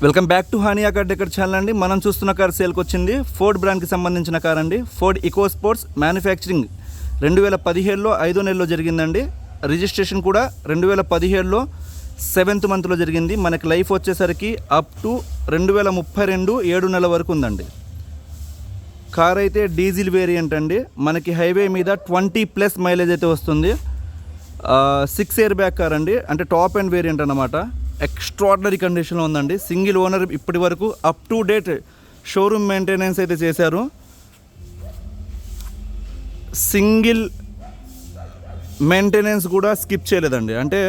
Welcome back to Hania car decor channel అండి. మనం చూస్తున్న కార్ సేల్కి వచ్చింది ఫోర్డ్ బ్రాండ్కి సంబంధించిన కార్ అండి. ఫోర్డ్ ఇకో స్పోర్ట్స్ మ్యానుఫ్యాక్చరింగ్ 2017లో 5వ నెలలో జరిగిందండి. రిజిస్ట్రేషన్ కూడా 2017లో 7th మంత్లో జరిగింది. మనకి లైఫ్ వచ్చేసరికి అప్ టు 2032 7 నెలల వరకు ఉందండి. కార్ అయితే డీజిల్ వేరియంట్ అండి. మనకి హైవే మీద 20+ మైలేజ్ అయితే వస్తుంది. 6 ఎయిర్ బ్యాగ్ కార్ అండి, అంటే టాప్ అండ్ వేరియంట్ అన్నమాట. ఎక్స్ట్రాడినరీ కండిషన్లో ఉందండి. సింగిల్ ఓనర్ ఇప్పటి వరకు up to date showroom maintenance అయితే చేశారు. సింగిల్ మెయింటెనెన్స్ కూడా స్కిప్ చేయలేదండి. అంటే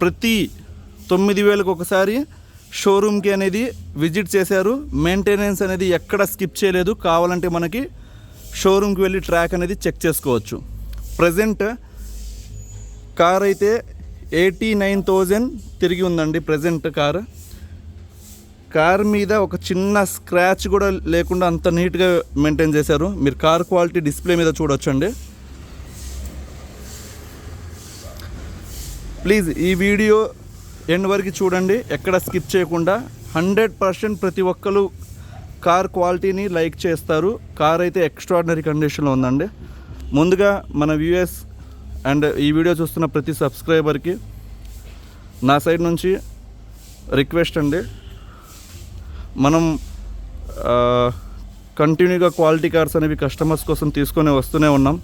ప్రతి 9,000కి ఒకసారి షోరూమ్కి అనేది విజిట్ చేశారు. మెయింటెనెన్స్ అనేది ఎక్కడ స్కిప్ చేయలేదు. కావాలంటే మనకి షోరూమ్కి వెళ్ళి ట్రాక్ అనేది చెక్ చేసుకోవచ్చు. ప్రజెంట్ కార్ అయితే 89,000 తిరిగి ఉందండి. ప్రజెంట్ కార్ మీద ఒక చిన్న స్క్రాచ్ కూడా లేకుండా అంత నీట్గా మెయింటైన్ చేశారు. మీరు కార్ క్వాలిటీ డిస్ప్లే మీద చూడొచ్చండి. ప్లీజ్ ఈ వీడియో ఎండ్ వరకు చూడండి, ఎక్కడ స్కిప్ చేయకుండా. 100% ప్రతి ఒక్కరు కార్ క్వాలిటీని లైక్ చేస్తారు. కార్ అయితే ఎక్స్ట్రాడినరీ కండిషన్లో ఉందండి. ముందుగా మన వ్యూయర్స్ అండ్ ఈ వీడియో చూస్తున్న ప్రతి సబ్స్క్రైబర్కి నా సైడ్ నుంచి రిక్వెస్ట్ అండి. మనం కంటిన్యూగా క్వాలిటీ కార్స్ అనేవి కస్టమర్స్ కోసం తీసుకొని వస్తూనే ఉన్నాం.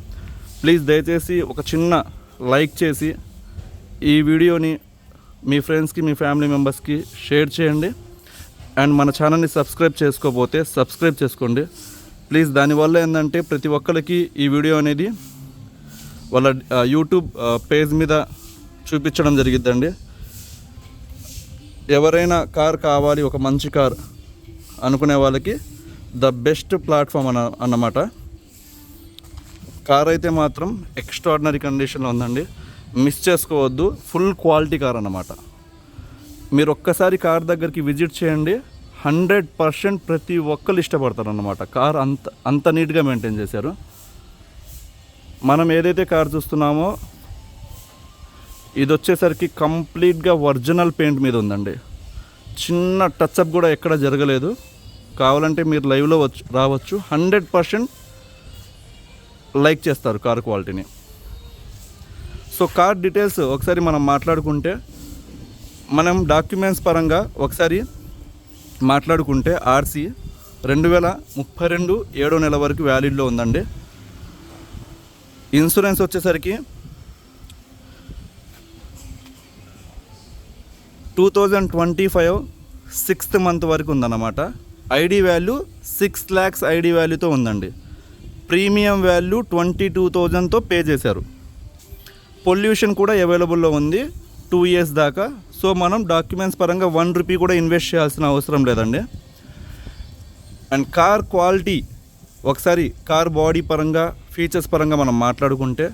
ప్లీజ్ దయచేసి ఒక చిన్న లైక్ చేసి ఈ వీడియోని మీ ఫ్రెండ్స్కి, మీ ఫ్యామిలీ మెంబర్స్కి షేర్ చేయండి. అండ్ మన ఛానల్ని సబ్స్క్రైబ్ చేసుకోకపోతే సబ్స్క్రైబ్ చేసుకోండి ప్లీజ్. దానివల్ల ఏంటంటే ప్రతి ఒక్కరికి ఈ వీడియో అనేది వాళ్ళ యూట్యూబ్ పేజ్ మీద చూపించడం జరిగిద్దండి. ఎవరైనా కార్ కావాలి, ఒక మంచి కార్ అనుకునే వాళ్ళకి ద బెస్ట్ ప్లాట్ఫామ్ అన్నమాట. కార్ అయితే మాత్రం ఎక్స్ట్రాడినరీ కండిషన్లో ఉందండి. మిస్ చేసుకోవద్దు. ఫుల్ క్వాలిటీ కార్ అన్నమాట. మీరు ఒక్కసారి కార్ దగ్గరికి విజిట్ చేయండి. 100% ప్రతి ఒక్కరు ఇష్టపడతారు అన్నమాట. కార్ అంత నీట్గా మెయింటైన్ చేశారు. మనం ఏదైతే కార్ చూస్తున్నామో ఇది వచ్చేసరికి కంప్లీట్గా ఒరిజినల్ పెయింట్ మీద ఉందండి. చిన్న టచ్అప్ కూడా ఎక్కడ జరగలేదు. కావాలంటే మీరు లైవ్లో రావచ్చు. 100% లైక్ చేస్తారు కార్ క్వాలిటీని. సో కార్ డీటెయిల్స్ ఒకసారి మనం మాట్లాడుకుంటే, మనం డాక్యుమెంట్స్ పరంగా ఒకసారి మాట్లాడుకుంటే ఆర్సీ 2032 7వ నెల వరకు వ్యాలిడ్లో ఉందండి. ఇన్సూరెన్స్ వచ్చేసరికి 2025 6th మంత్ వరకు ఉందన్నమాట. ఐడి వాల్యూ 6 lakhs ఐడి వాల్యూతో ఉందండి. ప్రీమియం వాల్యూ 22,000తో పే చేశారు. పొల్యూషన్ కూడా అవైలబుల్లో ఉంది 2 years దాకా. సో మనం డాక్యుమెంట్స్ పరంగా 1 రూపీ కూడా ఇన్వెస్ట్ చేయాల్సిన అవసరం లేదండి. అండ్ కార్ క్వాలిటీ ఒకసారి కార్ బాడీ పరంగా, ఫీచర్స్ పరంగా మనం మాట్లాడుకుంటే,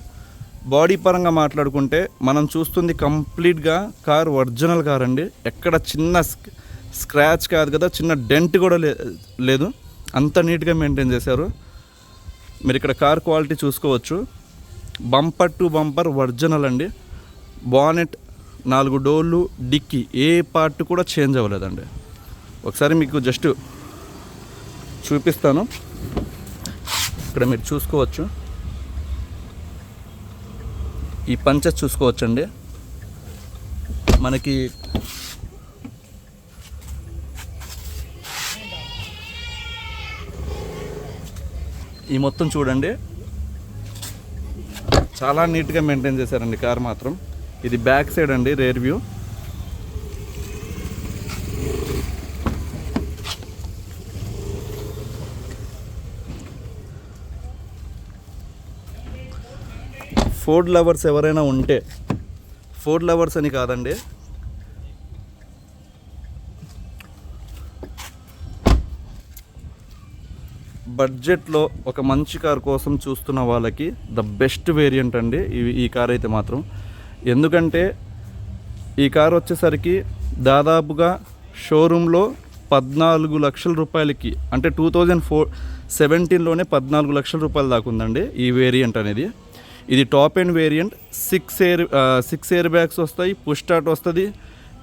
బాడీ పరంగా మాట్లాడుకుంటే మనం చూస్తుంది కంప్లీట్గా కార్ ఒరిజినల్ కార్ అండి. ఎక్కడ చిన్న స్క్రాచ్ కాదు కదా, చిన్న డెంట్ కూడా లేదు. అంత నీట్గా మెయింటైన్ చేశారు. మీరు ఇక్కడ కార్ క్వాలిటీ చూసుకోవచ్చు. బంపర్ టు బంపర్ ఒరిజినల్ అండి. బానెట్, 4 డోర్లు, డిక్కీ ఏ పార్ట్ కూడా చేంజ్ అవ్వలేదండి. ఒకసారి మీకు జస్ట్ చూపిస్తాను. ఇక్కడ మీరు చూసుకోవచ్చు. ఈ పంచెస్ చూసుకోవచ్చండి. మనకి ఈ మొత్తం చూడండి, చాలా నీట్గా మెయింటైన్ చేశారండి కార్ మాత్రం. ఇది బ్యాక్ సైడ్ అండి, రేర్ వ్యూ. ఫోర్డ్ లవర్స్ ఎవరైనా ఉంటే, ఫోర్డ్ లవర్స్ అని కాదండి, బడ్జెట్లో ఒక మంచి కార్ కోసం చూస్తున్న వాళ్ళకి ద బెస్ట్ వేరియంట్ అండి ఈ కార్ అయితే మాత్రం. ఎందుకంటే ఈ కార్ వచ్చేసరికి దాదాపుగా షోరూంలో 14 లక్షల రూపాయలకి, అంటే 2017లోనే 14 లక్షల రూపాయలు దాకా ఉందండి ఈ వేరియంట్ అనేది. ఇది top end variant. 6 air bags వస్తాయి, పుష్ స్టార్ట్ వస్తుంది,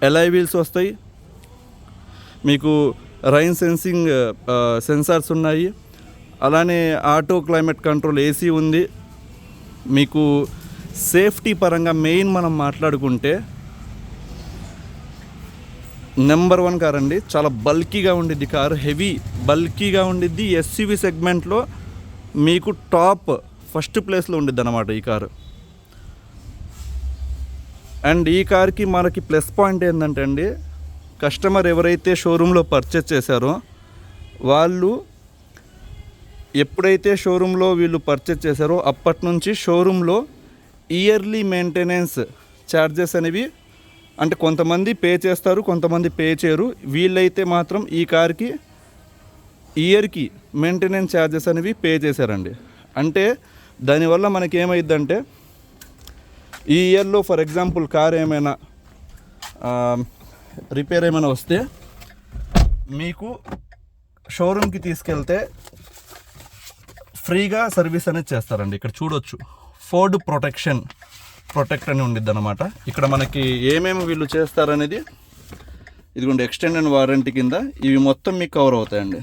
ఎలాయ్ వీల్స్ వస్తాయి. మీకు రైన్ సెన్సింగ్ సెన్సార్స్ ఉన్నాయి, అలానే ఆటో క్లైమేట్ కంట్రోల్ ఏసీ ఉంది. మీకు సేఫ్టీ పరంగా మెయిన్ మనం మాట్లాడుకుంటే నెంబర్ 1 కార్ అండి. చాలా బల్కీగా ఉండిద్ది కారు, హెవీ బల్కీగా ఉండిద్ది. ఎస్యూవి సెగ్మెంట్లో మీకు టాప్ ఫస్ట్ ప్లేస్లో ఉండిద్ది అన్నమాట ఈ కారు. అండ్ ఈ కార్కి మనకి ప్లస్ పాయింట్ ఏంటంటే అండి, కస్టమర్ ఎవరైతే షోరూంలో పర్చేస్ చేశారో వాళ్ళు ఎప్పుడైతే షోరూంలో వీళ్ళు పర్చేస్ చేశారో అప్పటి నుంచి షోరూంలో ఇయర్లీ మెయింటెనెన్స్ ఛార్జెస్ అనేవి, అంటే కొంతమంది పే చేస్తారు, కొంతమంది పే చేయరు. వీళ్ళైతే మాత్రం ఈ కార్కి ఇయర్కి మెయింటెనెన్స్ ఛార్జెస్ అనేవి పే చేశారండి. అంటే దానివల్ల మనకి ఏమైందంటే ఈ ఇయర్లో ఫర్ ఎగ్జాంపుల్ కార్ ఏమైనా రిపేర్ ఏమైనా వస్తే మీకు షోరూమ్కి తీసుకెళ్తే ఫ్రీగా సర్వీస్ అనేది చేస్తారండి. ఇక్కడ చూడొచ్చు ఫోర్డ్ ప్రొటెక్ట్ అని ఉండిద్ది అనమాట. ఇక్కడ మనకి ఏమేమి వీళ్ళు చేస్తారనేది ఇదిగోండి, ఎక్స్టెండెడ్ వారంటీ కింద ఇవి మొత్తం మీకు కవర్ అవుతాయండి.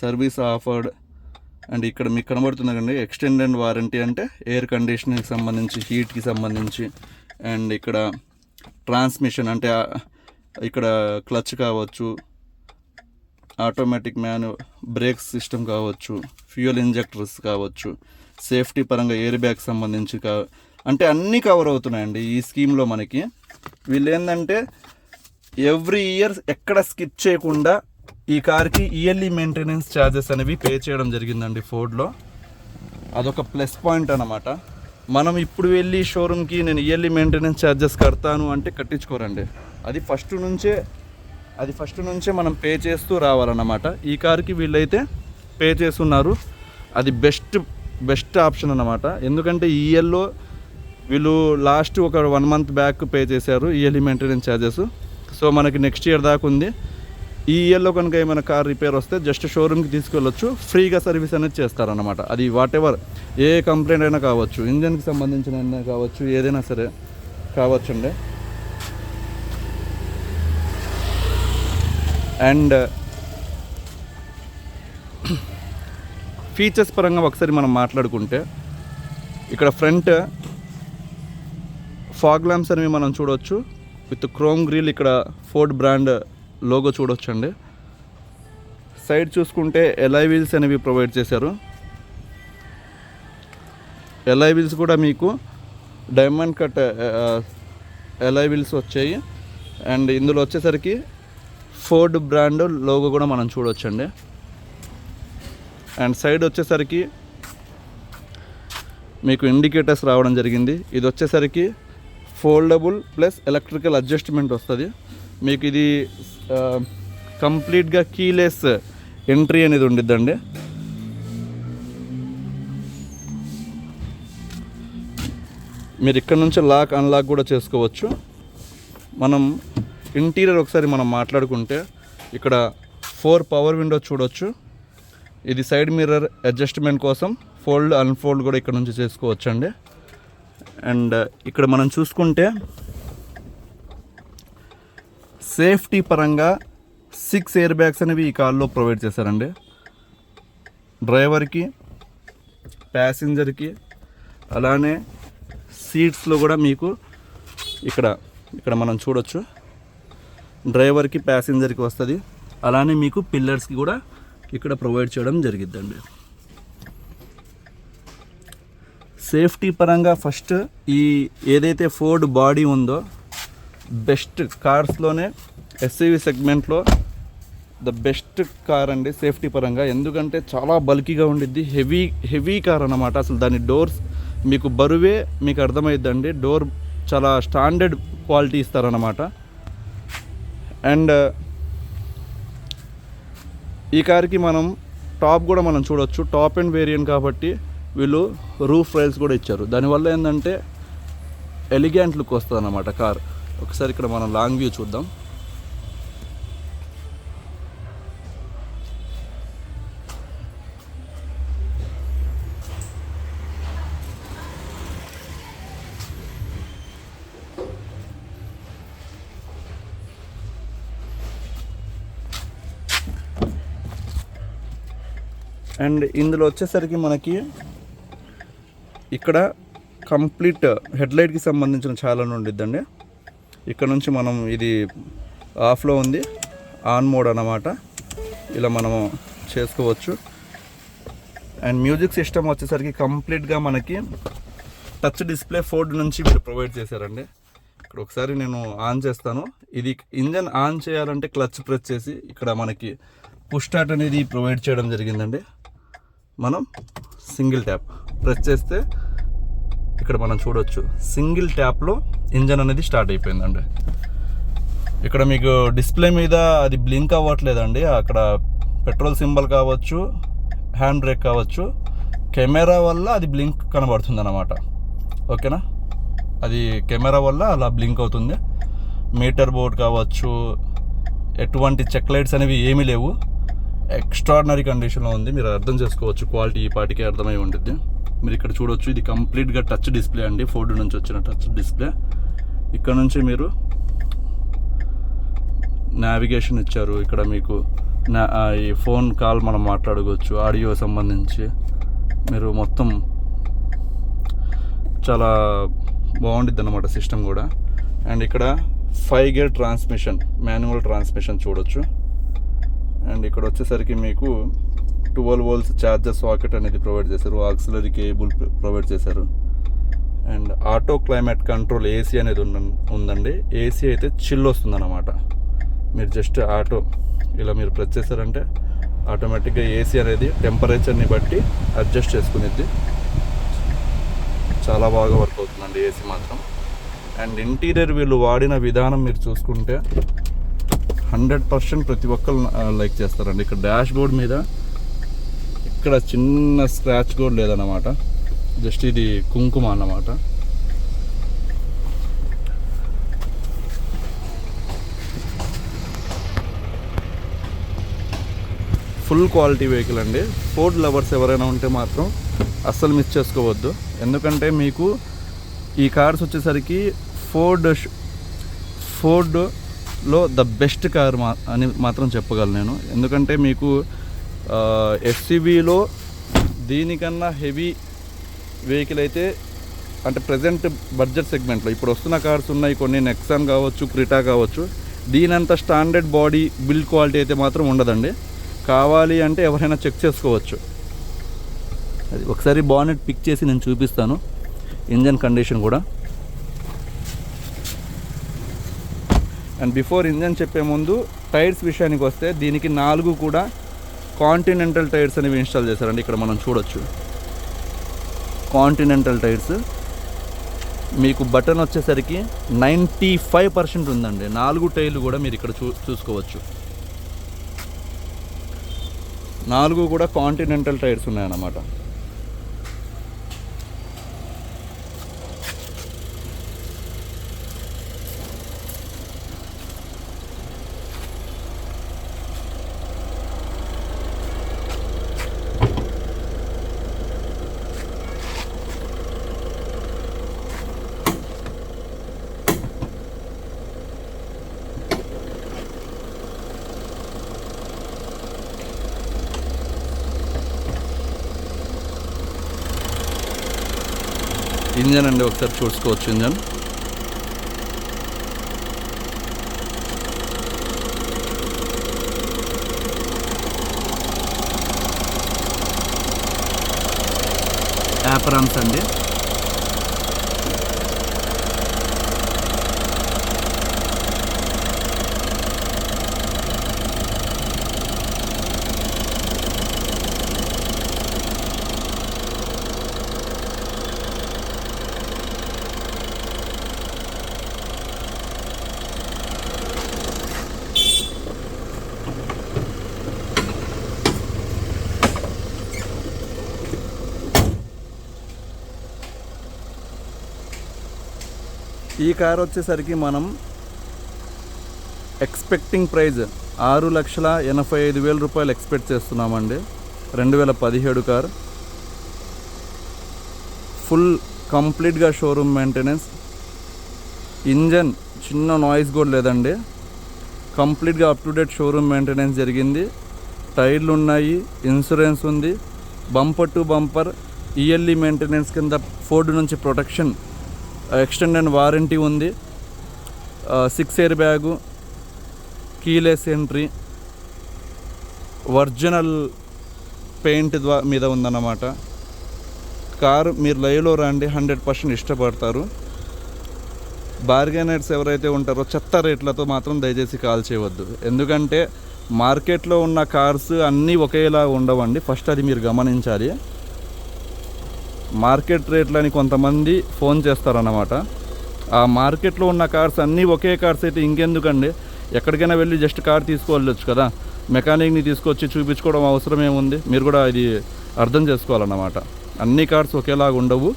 సర్వీస్ ఆఫర్డ్ అండ్ ఇక్కడ మీకు కనబడుతుందండి ఎక్స్టెండెడ్ వారంటీ, అంటే ఎయిర్ కండిషనింగ్కి సంబంధించి, హీట్కి సంబంధించి, అండ్ ఇక్కడ ట్రాన్స్మిషన్ అంటే ఇక్కడ క్లచ్ కావచ్చు, ఆటోమేటిక్ బ్రేక్ సిస్టమ్ కావచ్చు, ఫ్యూయల్ ఇంజెక్టర్స్ కావచ్చు, సేఫ్టీ పరంగా ఎయిర్ బ్యాగ్ సంబంధించి అంటే అన్నీ కవర్ అవుతున్నాయండి ఈ స్కీమ్లో. మనకి వీళ్ళు ఏంటంటే ఎవ్రీ ఇయర్ ఎక్కడ స్కిప్ చేయకుండా ఈ కార్కి ఇయర్లీ మెయింటెనెన్స్ ఛార్జెస్ అనేవి పే చేయడం జరిగిందండి ఫోర్డ్లో. అదొక ప్లస్ పాయింట్ అన్నమాట. మనం ఇప్పుడు వెళ్ళి షోరూమ్కి నేను ఇయర్లీ మెయింటెనెన్స్ ఛార్జెస్ కడతాను అంటే కట్టించుకోరండి. అది ఫస్ట్ నుంచే మనం పే చేస్తూ రావాలన్నమాట. ఈ కార్కి వీళ్ళైతే పే చేస్తున్నారు. అది బెస్ట్ ఆప్షన్ అన్నమాట. ఎందుకంటే ఈ ఇయర్లో వీళ్ళు లాస్ట్ ఒక 1 month బ్యాక్ పే చేశారు ఇయర్లీ మెయింటెనెన్స్ ఛార్జెస్. సో మనకి నెక్స్ట్ ఇయర్ దాకా ఉంది. ఈ ఇయర్లో కనుక ఏమైనా కార్ రిపేర్ వస్తే జస్ట్ షోరూమ్కి తీసుకెళ్ళొచ్చు, ఫ్రీగా సర్వీస్ అనేది చేస్తారన్నమాట. అది వాట్ ఎవర్ ఏ కంప్లైంట్ అయినా కావచ్చు, ఇంజన్కి సంబంధించిన అయినా కావచ్చు, ఏదైనా సరే కావచ్చండి. అండ్ ఫీచర్స్ పరంగా ఒకసారి మనం మాట్లాడుకుంటే ఇక్కడ ఫ్రంట్ ఫాగ్ ల్యాంప్స్ అనేవి మనం చూడవచ్చు విత్ క్రోమ్ గ్రిల్. ఇక్కడ ఫోర్డ్ బ్రాండ్ లోగో చూడొచ్చండి. సైడ్ చూసుకుంటే ఎలాయ్ వీల్స్ అనేవి ప్రొవైడ్ చేశారు. ఎలాయ్ వీల్స్ కూడా మీకు డైమండ్ కట్ ఎలాయ్ వీల్స్ వచ్చాయి. అండ్ ఇందులో వచ్చేసరికి ఫోర్డ్ బ్రాండ్ లోగో కూడా మనం చూడొచ్చండి. అండ్ సైడ్ వచ్చేసరికి మీకు ఇండికేటర్స్ రావడం జరిగింది. ఇది వచ్చేసరికి ఫోల్డబుల్ ప్లస్ ఎలక్ట్రికల్ అడ్జస్ట్మెంట్ వస్తుంది మీకు. ఇది కంప్లీట్గా కీలెస్ ఎంట్రీ అనేది ఉండిద్దండి. మీరు ఇక్కడ నుంచి లాక్ అన్లాక్ కూడా చేసుకోవచ్చు. మనం ఇంటీరియర్ ఒకసారి మనం మాట్లాడుకుంటే ఇక్కడ 4 పవర్ విండో చూడొచ్చు. ఇది సైడ్ మిర్రర్ అడ్జస్ట్మెంట్ కోసం ఫోల్డ్ అన్ఫోల్డ్ కూడా ఇక్కడ నుంచి చేసుకోవచ్చు అండి. అండ్ ఇక్కడ మనం చూసుకుంటే సేఫ్టీ పరంగా 6 ఎయిర్ బ్యాగ్స్ అనేవి ఈ కార్లో ప్రొవైడ్ చేశారండి. డ్రైవర్కి, ప్యాసింజర్కి, అలానే సీట్స్లో కూడా మీకు ఇక్కడ మనం చూడొచ్చు డ్రైవర్కి, ప్యాసింజర్కి వస్తుంది. అలానే మీకు పిల్లర్స్కి కూడా ఇక్కడ ప్రొవైడ్ చేయడం జరిగిద్దండి. సేఫ్టీ పరంగా ఫస్ట్ ఈ ఏదైతే ఫోర్డ్ బాడీ ఉందో బెస్ట్ కార్స్లోనే ఎస్యూవి సెగ్మెంట్లో ద బెస్ట్ కార్ అండి సేఫ్టీ పరంగా. ఎందుకంటే చాలా బల్కీగా ఉండిద్ది, హెవీ కార్ అన్నమాట. అసలు దాని డోర్స్ మీకు బరువే మీకు అర్థమైద్దండి. డోర్ చాలా స్టాండర్డ్ క్వాలిటీ ఇస్తారన్నమాట. అండ్ ఈ కార్కి మనం టాప్ కూడా మనం చూడొచ్చు. టాప్ అండ్ వేరియంట్ కాబట్టి వీళ్ళు రూఫ్ రైల్స్ కూడా ఇచ్చారు. దానివల్ల ఏంటంటే ఎలిగెంట్ లుక్ వస్తుంది అన్నమాట కార్. ఒకసారి ఇక్కడ మనం లాంగ్ వ్యూ చూద్దాం. అండ్ ఇందులో వచ్చేసరికి మనకి ఇక్కడ కంప్లీట్ హెడ్లైట్కి సంబంధించిన చాలా ఉండిద్దండి. ఇక్కడ నుంచి మనం ఇది ఆఫ్లో ఉంది, ఆన్ మోడ్ అన్నమాట, ఇలా మనము చేసుకోవచ్చు. అండ్ మ్యూజిక్ సిస్టమ్ వచ్చేసరికి కంప్లీట్గా మనకి టచ్ డిస్ప్లే ఫోర్డ్ నుంచి మీరు ప్రొవైడ్ చేశారండి. ఇక్కడ ఒకసారి నేను ఆన్ చేస్తాను. ఇది ఇంజన్ ఆన్ చేయాలంటే క్లచ్ ప్రెస్ చేసి ఇక్కడ మనకి పుష్ స్టార్ట్ అనేది ప్రొవైడ్ చేయడం జరిగిందండి. మనం సింగిల్ ట్యాప్ ప్రెస్ చేస్తే ఇక్కడ మనం చూడొచ్చు, సింగిల్ ట్యాప్లో ఇంజన్ అనేది స్టార్ట్ అయిపోయిందండి. ఇక్కడ మీకు డిస్ప్లే మీద అది బ్లింక్ అవ్వట్లేదండి. అక్కడ పెట్రోల్ సింబల్ కావచ్చు, హ్యాండ్ బ్రేక్ కావచ్చు, కెమెరా వల్ల అది బ్లింక్ కనబడుతుంది అన్నమాట. ఓకేనా, అది కెమెరా వల్ల అలా బ్లింక్ అవుతుంది. మీటర్ బోర్డ్ కావచ్చు, ఎటువంటి చెక్ లైట్స్ అనేవి ఏమీ లేవు. ఎక్స్ట్రాడినరీ కండిషన్లో ఉంది. మీరు అర్థం చేసుకోవచ్చు, క్వాలిటీ ఈ పాటికే అర్థమై ఉంటుంది. మీరు ఇక్కడ చూడొచ్చు, ఇది కంప్లీట్గా టచ్ డిస్ప్లే అండి, ఫోర్డ్ నుంచి వచ్చిన టచ్ డిస్ప్లే. ఇక్కడ నుంచి మీరు నావిగేషన్ ఇచ్చారు. ఇక్కడ మీకు ఈ ఫోన్ కాల్ మనం మాట్లాడుకోవచ్చు, ఆడియో సంబంధించి మీరు మొత్తం చాలా బాగుంటుంది అన్నమాట సిస్టమ్ కూడా. అండ్ ఇక్కడ 5 గేర్ ట్రాన్స్మిషన్, మాన్యువల్ ట్రాన్స్మిషన్ చూడొచ్చు. అండ్ ఇక్కడ వచ్చేసరికి మీకు 12 volts ఛార్జర్ సాకెట్ అనేది ప్రొవైడ్ చేశారు, ఆక్సిలరీ కేబుల్ ప్రొవైడ్ చేశారు. And auto climate control AC అనేది ఉందండి. ఏసీ అయితే చిల్ వస్తుంది అన్నమాట. మీరు జస్ట్ ఆటో ఇలా మీరు ప్రెస్ చేశారంటే ఆటోమేటిక్గా ఏసీ అనేది టెంపరేచర్ని బట్టి అడ్జస్ట్ చేసుకునేది. చాలా బాగా వర్క్ అవుతుందండి ఏసీ మాత్రం. అండ్ ఇంటీరియర్ వీళ్ళు వాడిన విధానం మీరు చూసుకుంటే 100% ప్రతి ఒక్కరు లైక్ చేస్తారండి. ఇక్కడ డాష్ బోర్డ్ మీద ఇక్కడ చిన్న స్క్రాచ్ కూడా లేదన్నమాట, జస్ట్ ఇది కుంకుమ అన్నమాట. ఫుల్ క్వాలిటీ వెహికల్ అండి. ఫోర్డ్ లవర్స్ ఎవరైనా ఉంటే మాత్రం అస్సలు మిస్ చేసుకోవద్దు. ఎందుకంటే మీకు ఈ కార్స్ వచ్చేసరికి ఫోర్డ్లో ద బెస్ట్ కార్ అని మాత్రం చెప్పగలను నేను. ఎందుకంటే మీకు ఎస్యూవీలో దీనికన్నా హెవీ వెహికల్ అయితే, అంటే ప్రజెంట్ బడ్జెట్ సెగ్మెంట్లో ఇప్పుడు వస్తున్న కార్స్ ఉన్నాయి కొన్ని, నెక్సాన్ కావచ్చు, క్రిటా కావచ్చు, దీనంత స్టాండర్డ్ బాడీ బిల్డ్ క్వాలిటీ అయితే మాత్రం ఉండదండి. కావాలి అంటే ఎవరైనా చెక్ చేసుకోవచ్చు. అది ఒకసారి బానెట్ పిక్ చేసి నేను చూపిస్తాను, ఇంజన్ కండిషన్ కూడా. అండ్ బిఫోర్ ఇంజన్ చెప్పే ముందు టైర్స్ విషయానికి వస్తే దీనికి 4 కూడా కాంటినెంటల్ టైర్స్ అనేవి ఇన్స్టాల్ చేశారండి. ఇక్కడ మనం చూడొచ్చు కాంటినెంటల్ టైర్స్. మీకు బటన్ వచ్చేసరికి 95% ఉందండి. 4 టైర్లు కూడా మీరు ఇక్కడ చూసుకోవచ్చు. 4 కూడా కాంటినెంటల్ టైర్స్ ఉన్నాయన్నమాట. ఇంజన్ అండి ఒకసారి చూసుకోవచ్చు. ఇంజన్ యాపరామ్స్ అండి. ఈ కార్ వచ్చేసరికి మనం ఎక్స్పెక్టింగ్ ప్రైజ్ 6,85,000 రూపాయలు ఎక్స్పెక్ట్ చేస్తున్నామండి. 2017 కార్, ఫుల్ కంప్లీట్గా షోరూమ్ మెయింటెనెన్స్. ఇంజన్ చిన్న నాయిస్ కూడా లేదండి, కంప్లీట్గా up to date showroom maintenance జరిగింది. టైర్లు ఉన్నాయి, ఇన్సూరెన్స్ ఉంది, bumper to bumper yearly maintenance కింద ఫోర్డ్ నుంచి ప్రొటెక్షన్ ఎక్స్టెండెడ్ వారంటీ ఉంది, 6 air bag, keyless entry, original paint మీద ఉందన్నమాట. కారు మీరు లైవ్లో రండి, 100% ఇష్టపడతారు. బార్గెనర్స్ ఎవరైతే ఉంటారో చెత్త రేట్లతో మాత్రం దయచేసి కాల్ చేయవద్దు. ఎందుకంటే మార్కెట్లో ఉన్న కార్స్ అన్నీ ఒకేలా ఉండవండి. ఫస్ట్ అది మీరు గమనించాలి. మార్కెట్ రేట్లని కొంతమంది ఫోన్ చేస్తారన్నమాట. ఆ మార్కెట్లో ఉన్న కార్స్ అన్నీ ఒకే కార్స్ అయితే ఇంకెందుకండి, ఎక్కడికైనా వెళ్ళి జస్ట్ కార్ తీసుకువెళ్ళొచ్చు కదా. మెకానిక్ని తీసుకొచ్చి చూపించుకోవడం అవసరం ఏముంది, మీరు కూడా ఇది అర్థం చేసుకోవాలన్నమాట. అన్ని కార్స్ ఒకేలాగా ఉండవు.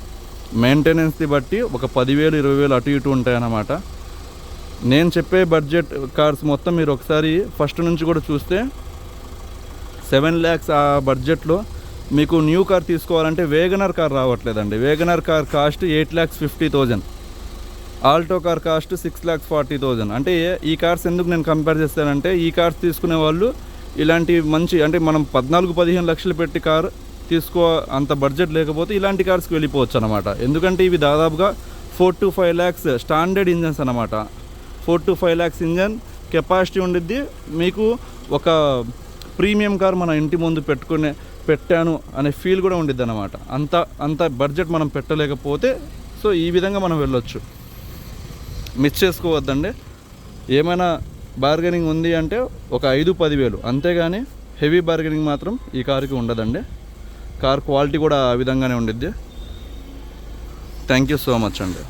మెయింటెనెన్స్ని బట్టి ఒక 10,000 20,000 అటు ఇటు ఉంటాయన్నమాట. నేను చెప్పే బడ్జెట్ కార్స్ మొత్తం మీరు ఒకసారి ఫస్ట్ నుంచి కూడా చూస్తే 7 lakhs ఆ బడ్జెట్లో మీకు న్యూ కార్ తీసుకోవాలంటే వేగనర్ కార్ రావట్లేదండి. WagonR car cost 8,50,000, Alto car cost 6,40,000. అంటే ఈ కార్స్ ఎందుకు నేను కంపేర్ చేస్తానంటే, ఈ కార్స్ తీసుకునే వాళ్ళు ఇలాంటి మంచి అంటే మనం 14-15 లక్షలు పెట్టి కారు అంత బడ్జెట్ లేకపోతే ఇలాంటి కార్స్కి వెళ్ళిపోవచ్చు అనమాట. ఎందుకంటే ఇవి దాదాపుగా 4 to 5 lakhs స్టాండర్డ్ ఇంజన్స్ అనమాట. 4 to 5 lakhs ఇంజన్ కెపాసిటీ ఉండిద్ది. మీకు ఒక ప్రీమియం కార్ మన ఇంటి ముందు పెట్టాను అనే ఫీల్ కూడా ఉండిద్ది అనమాట. అంత బడ్జెట్ మనం పెట్టలేకపోతే సో ఈ విధంగా మనం వెళ్ళొచ్చు. మిస్ చేసుకోవద్దండి. ఏమైనా బార్గెనింగ్ ఉంది అంటే ఒక 5-10,000, అంతేగాని హెవీ బార్గెనింగ్ మాత్రం ఈ కారుకి ఉండదండి. కార్ క్వాలిటీ కూడా ఆ విధంగానే ఉండిద్ది. థ్యాంక్ యూ సో మచ్ అండి.